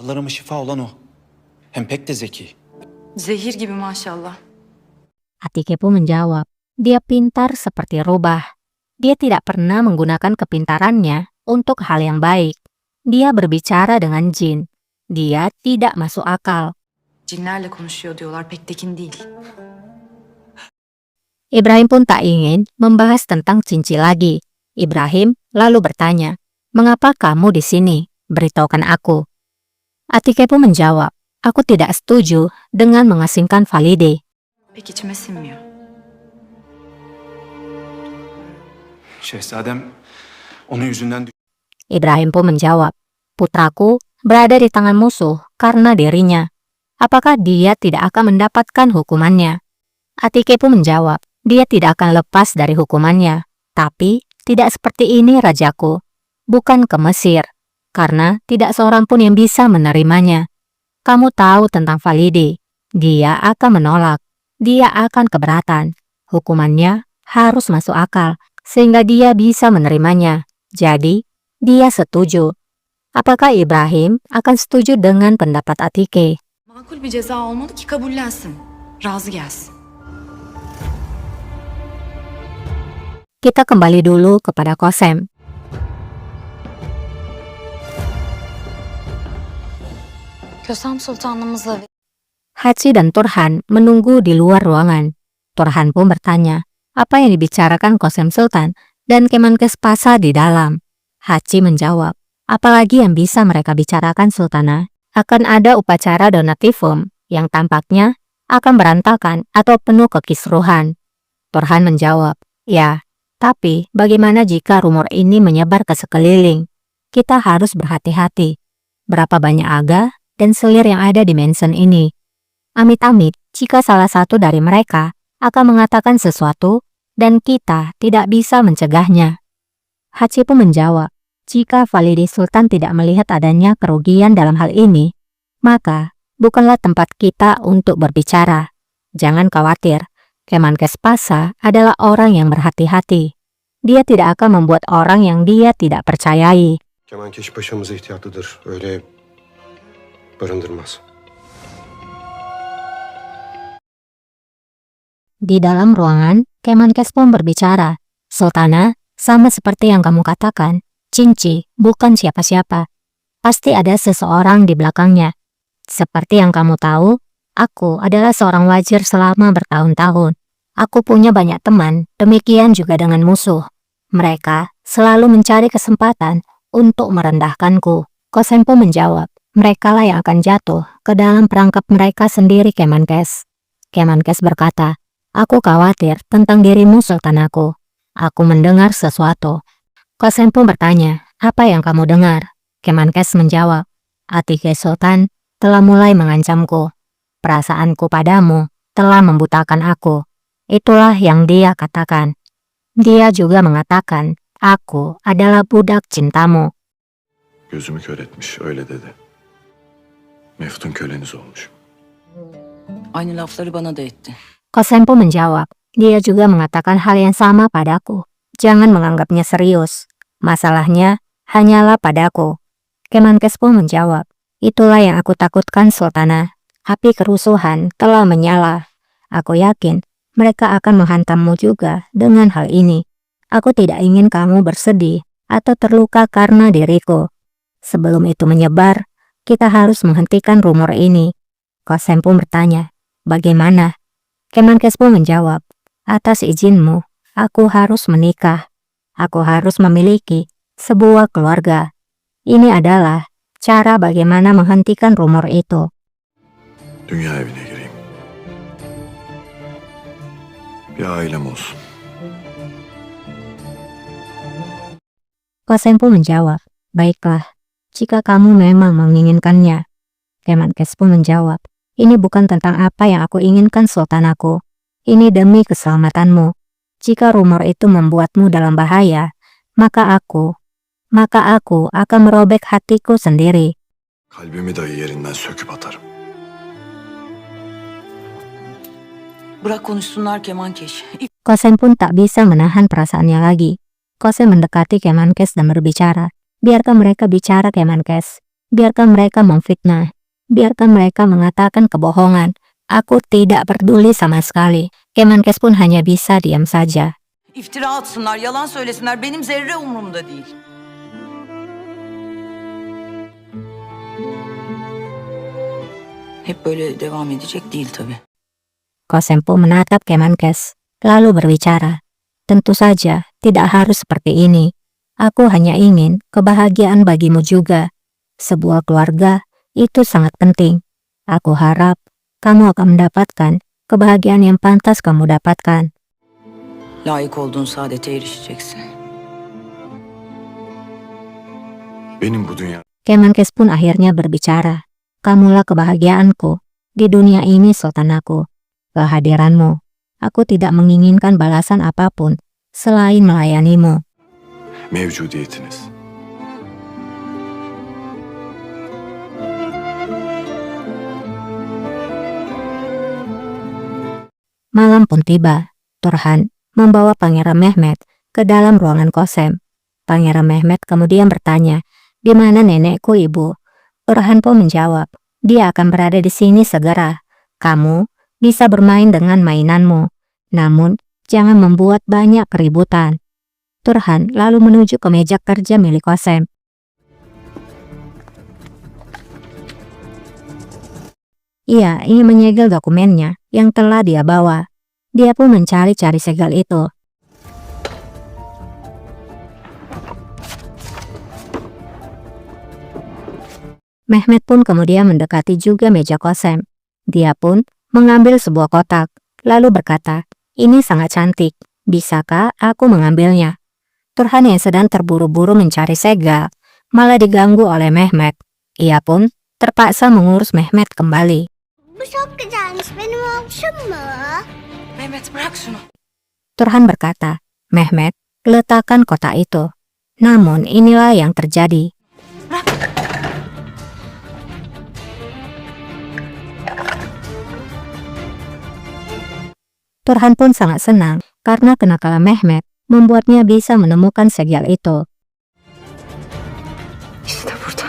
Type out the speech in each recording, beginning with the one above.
Yaralarıma şifa olan o. Hem pek de zeki. Zehir gibi maşallah. Atike pun menjawab, dia pintar seperti rubah. Dia tidak pernah menggunakan kepintarannya untuk hal yang baik. Dia berbicara dengan jin. Dia tidak masuk akal. Cinlerle konuşuyor diyorlar, pek tekin değil. Ibrahim pun tak ingin membahas tentang Cinci lagi. Ibrahim lalu bertanya, "Mengapa kamu di sini? Beritahukan aku." Atike pun menjawab, "Aku tidak setuju dengan mengasingkan Valide." Pek içime sinmiyor. Şehzadem onun yüzünden Ibrahim pun menjawab, "Putraku berada di tangan musuh karena dirinya. Apakah dia tidak akan mendapatkan hukumannya?" Atike pun menjawab, "Dia tidak akan lepas dari hukumannya. Tapi tidak seperti ini rajaku. Bukan ke Mesir, karena tidak seorang pun yang bisa menerimanya. Kamu tahu tentang Valide. Dia akan menolak. Dia akan keberatan. Hukumannya harus masuk akal, sehingga dia bisa menerimanya. Jadi, dia setuju." Apakah Ibrahim akan setuju dengan pendapat Atike? Makul bir ceza olmalı ki kabullensin. Razı gelsin. Kita kembali dulu kepada Kosem. Kösem Sultanımızla Hachi dan Turhan menunggu di luar ruangan. Turhan pun bertanya, apa yang dibicarakan Kosem Sultan dan Kemenkes Pasa di dalam. Hachi menjawab, apalagi yang bisa mereka bicarakan Sultana? Akan ada upacara donatifum yang tampaknya akan berantakan atau penuh kekisruhan. Turhan menjawab, ya, tapi bagaimana jika rumor ini menyebar ke sekeliling? Kita harus berhati-hati. Berapa banyak aga dan selir yang ada di mansion ini? Amit-amit jika salah satu dari mereka akan mengatakan sesuatu dan kita tidak bisa mencegahnya. Hachi pun menjawab, jika Valide Sultan tidak melihat adanya kerugian dalam hal ini, maka bukanlah tempat kita untuk berbicara. Jangan khawatir, Kemenkes Pasa adalah orang yang berhati-hati. Dia tidak akan membuat orang yang dia tidak percayai. Kemenkeş paşamız ihtiyatlıdır. Öyle barındırmaz. Di dalam ruangan, Kemenkes pun berbicara. Sultana, sama seperti yang kamu katakan, Cinci bukan siapa-siapa. Pasti ada seseorang di belakangnya. Seperti yang kamu tahu, aku adalah seorang wazir selama bertahun-tahun. Aku punya banyak teman, demikian juga dengan musuh. Mereka selalu mencari kesempatan untuk merendahkanku. Kosem pun menjawab, merekalah yang akan jatuh ke dalam perangkap mereka sendiri, Kemenkes. Kemenkes berkata, aku khawatir tentang dirimu, Sultanaku. Aku mendengar sesuatu. Kosem pun bertanya, apa yang kamu dengar? Kemenkes menjawab, Atike Sultan telah mulai mengancamku. Perasaanku padamu telah membutakan aku. Itulah yang dia katakan. Dia juga mengatakan, aku adalah budak cintamu. Gözümü kör etmiş, öyle dedi. Meftun köleniz olmuş. Aynı lafları bana da etti. Kosem pun menjawab, dia juga mengatakan hal yang sama padaku. Jangan menganggapnya serius. Masalahnya hanyalah padaku. Kemenkes pun menjawab, itulah yang aku takutkan, Sultana. Api kerusuhan telah menyala. Aku yakin mereka akan menghantammu juga dengan hal ini. Aku tidak ingin kamu bersedih atau terluka karena diriku. Sebelum itu menyebar, kita harus menghentikan rumor ini. Kosem pun bertanya, bagaimana? Kemenkes pun menjawab, atas izinmu, aku harus menikah. Aku harus memiliki sebuah keluarga. Ini adalah cara bagaimana menghentikan rumor itu. Dünya evine gireyim. Bir ailem olsun. Kosem pun menjawab, baiklah, jika kamu memang menginginkannya. Kemenkes pun menjawab, ini bukan tentang apa yang aku inginkan, Sultanaku. Ini demi keselamatanmu. Jika rumor itu membuatmu dalam bahaya, maka aku akan merobek hatiku sendiri. Kalbimi dahi yerinden söküp atarım. Bırak konuşsunlar Kemankeş. Kosem pun tak bisa menahan perasaannya lagi. Kosem mendekati Kemenkes dan berbicara. Biarkan mereka bicara, Kemenkes. Biarkan mereka memfitnah. Biarkan mereka mengatakan kebohongan. Aku tidak peduli sama sekali. Kemenkes pun hanya bisa diam saja. İftira atsınlar, yalan söylesinler. Benim zerre umurumda değil. Hep böyle devam edecek değil tabii. Kosempo menatap Kemenkes, lalu berbicara. Tentu saja, tidak harus seperti ini. Aku hanya ingin kebahagiaan bagimu juga. Sebuah keluarga itu sangat penting. Aku harap kamu akan mendapatkan kebahagiaan yang pantas kamu dapatkan. Layık olduğun saadete erişeceksin. Benim bu dünya Kemenkes pun akhirnya berbicara. Kamulah kebahagiaanku. Di dunia ini sultan aku. Kehadiranmu. Aku tidak menginginkan balasan apapun selain melayanimu. mevcudiyetiniz. Malam pun tiba. Turhan membawa Pangeran Mehmet ke dalam ruangan Kosem. Pangeran Mehmet kemudian bertanya, "Di mana nenekku, Ibu?" Turhan pun menjawab, "Dia akan berada di sini segera. Kamu bisa bermain dengan mainanmu. Namun, jangan membuat banyak keributan." Turhan lalu menuju ke meja kerja milik Kosem. Ia ingin menyegel dokumennya yang telah dia bawa. Dia pun mencari-cari segel itu. Mehmet pun kemudian mendekati juga meja Kosem. Dia pun mengambil sebuah kotak, lalu berkata, "Ini sangat cantik. Bisakah aku mengambilnya?" Turhan yang sedang terburu-buru mencari segel, malah diganggu oleh Mehmet. Ia pun terpaksa mengurus Mehmet kembali. Bu çok güzelmiş. Benim olmuşum mu? Mehmet bırak şunu. Turhan berkata, "Mehmet, letakkan kotak itu." Namun inilah yang terjadi. Turhan pun sangat senang karena kenakalan Mehmet membuatnya bisa menemukan segel itu. İşte burada.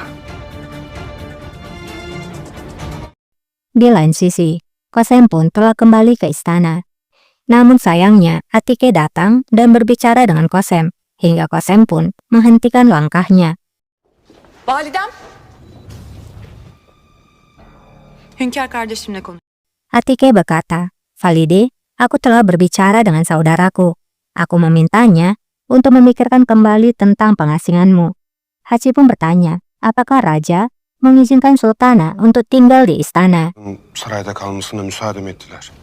Di lain sisi, Kosem pun telah kembali ke istana. Namun sayangnya, Atike datang dan berbicara dengan Kosem, hingga Kosem pun menghentikan langkahnya. Validem. Hünkâr kardeşimle konuş. Atike berkata, "Valide, aku telah berbicara dengan saudaraku. Aku memintanya untuk memikirkan kembali tentang pengasinganmu." Haji pun bertanya, apakah raja mengizinkan sultana untuk tinggal di istana. Sarayda kalmasına müsaade mi ettiler?